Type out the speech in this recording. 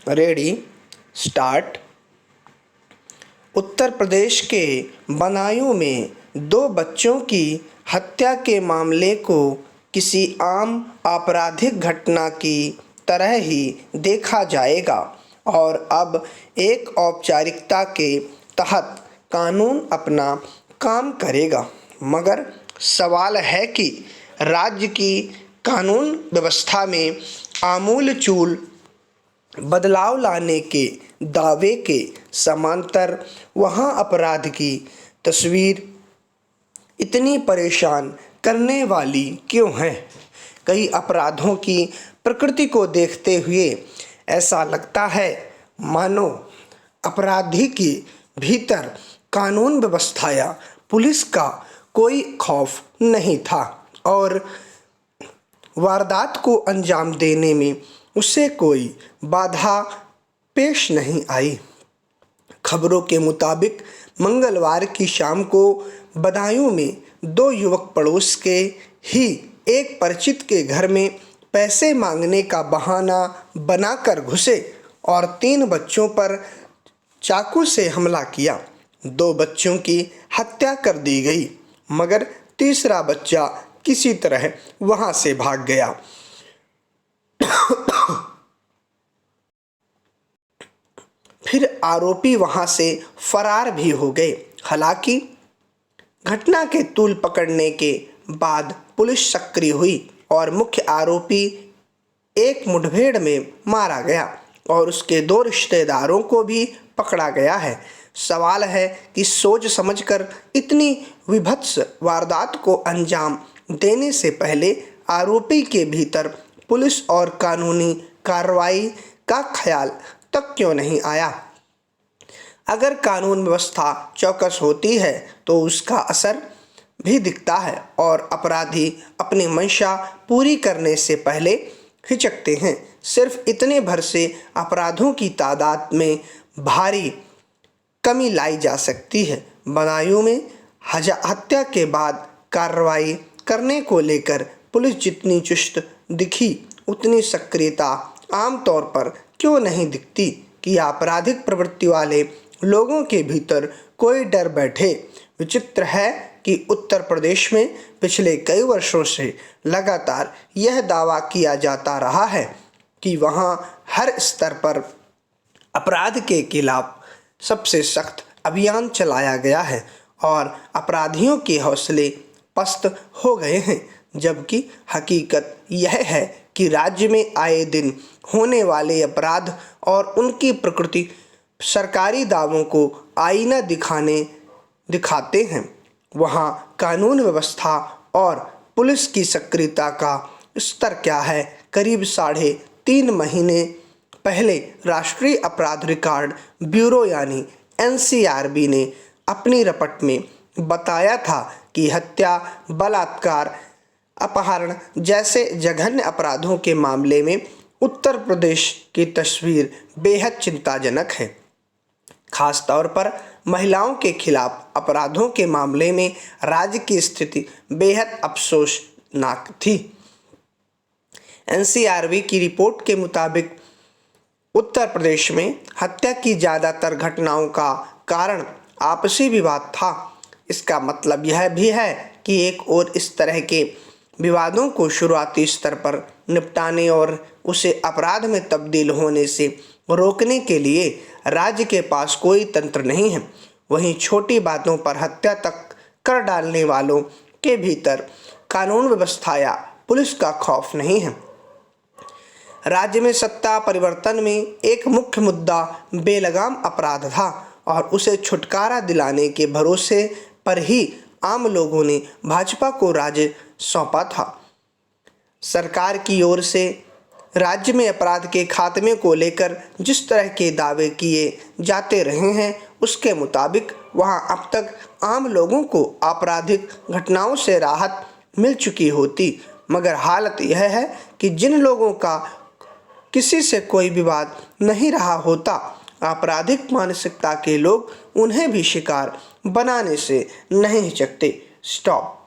Ready, start. Uttar Pradesh के बदायूं में 2 बच्चों की हत्या के मामले को किसी आम आपराधिक घटना की तरह ही देखा जाएगा और अब एक औपचारिकता के तहत कानून अपना काम करेगा। मगर सवाल है कि राज्य की कानून व्यवस्था में आमूलचूल बदलाव लाने के दावे के समांतर वहां अपराध की तस्वीर इतनी परेशान करने वाली क्यों है? कई अपराधों की प्रकृति को देखते हुए ऐसा लगता है मानो अपराधी के भीतर कानून व्यवस्था या पुलिस का कोई खौफ नहीं था और वारदात को अंजाम देने में उसे कोई बाधा पेश नहीं आई। खबरों के मुताबिक मंगलवार की शाम को बदायूं में 2 युवक पड़ोस के ही एक परिचित के घर में पैसे मांगने का बहाना बनाकर घुसे और 3 बच्चों पर चाकू से हमला किया। 2 बच्चों की हत्या कर दी गई मगर तीसरा बच्चा किसी तरह वहां से भाग गया। फिर आरोपी वहां से फरार भी हो गए। हालांकि घटना के तूल पकड़ने के बाद पुलिस सक्रिय हुई और मुख्य आरोपी एक मुठभेड़ में मारा गया और उसके 2 रिश्तेदारों को भी पकड़ा गया है। सवाल है कि सोच समझकर इतनी विभत्स वारदात को अंजाम देने से पहले आरोपी के भीतर पुलिस और कानूनी कार्रवाई का ख्याल तक क्यों नहीं आया? अगर कानून व्यवस्था चौकस होती है तो उसका असर भी दिखता है और अपराधी अपनी मंशा पूरी करने से पहले हिचकते हैं। सिर्फ इतने भर से अपराधों की तादाद में भारी कमी लाई जा सकती है। बदायूं में हत्या के बाद कार्रवाई करने को लेकर पुलिस जितनी चुस्त दिखी उतनी सक्रियता आमतौर पर क्यों नहीं दिखती कि आपराधिक प्रवृत्ति वाले लोगों के भीतर कोई डर बैठे। विचित्र है कि उत्तर प्रदेश में पिछले कई वर्षों से लगातार यह दावा किया जाता रहा है कि वहां हर स्तर पर अपराध के खिलाफ सबसे सख्त अभियान चलाया गया है और अपराधियों के हौसले पस्त हो गए हैं, जबकि हकीकत यह है कि राज्य में आए दिन होने वाले अपराध और उनकी प्रकृति सरकारी दावों को आईना दिखाते हैं। वहाँ कानून व्यवस्था और पुलिस की सक्रियता का स्तर क्या है? करीब 3.5 महीने पहले राष्ट्रीय अपराध रिकॉर्ड ब्यूरो यानी NCRB ने अपनी रिपोर्ट में बताया था कि हत्या, बलात्कार, अपहरण जैसे जघन्य अपराधों के मामले में उत्तर प्रदेश की तस्वीर बेहद चिंताजनक है। खास तौर पर महिलाओं के खिलाफ अपराधों के मामले में राज्य की स्थिति बेहद अफसोसनाक थी। NCRB की रिपोर्ट के मुताबिक उत्तर प्रदेश में हत्या की ज़्यादातर घटनाओं का कारण आपसी विवाद था। इसका मतलब यह भी है कि एक और इस तरह के विवादों को शुरुआती स्तर पर निपटाने और उसे अपराध में तब्दील होने से रोकने के लिए राज्य के पास कोई तंत्र नहीं है। वहीं छोटी बातों पर हत्या तक कर डालने वालों के भीतर कानून व्यवस्था या पुलिस का खौफ नहीं है। राज्य में सत्ता परिवर्तन में एक मुख्य मुद्दा बेलगाम अपराध था और उसे छुटकारा दिलाने के भरोसे पर ही आम लोगों ने भाजपा को राज्य सौंपा था। सरकार की ओर से राज्य में अपराध के खात्मे को लेकर जिस तरह के दावे किए जाते रहे हैं उसके मुताबिक वहां अब तक आम लोगों को आपराधिक घटनाओं से राहत मिल चुकी होती, मगर हालत यह है कि जिन लोगों का किसी से कोई विवाद नहीं रहा होता, आपराधिक मानसिकता के लोग उन्हें भी शिकार बनाने से नहीं हिचकते। स्टॉप।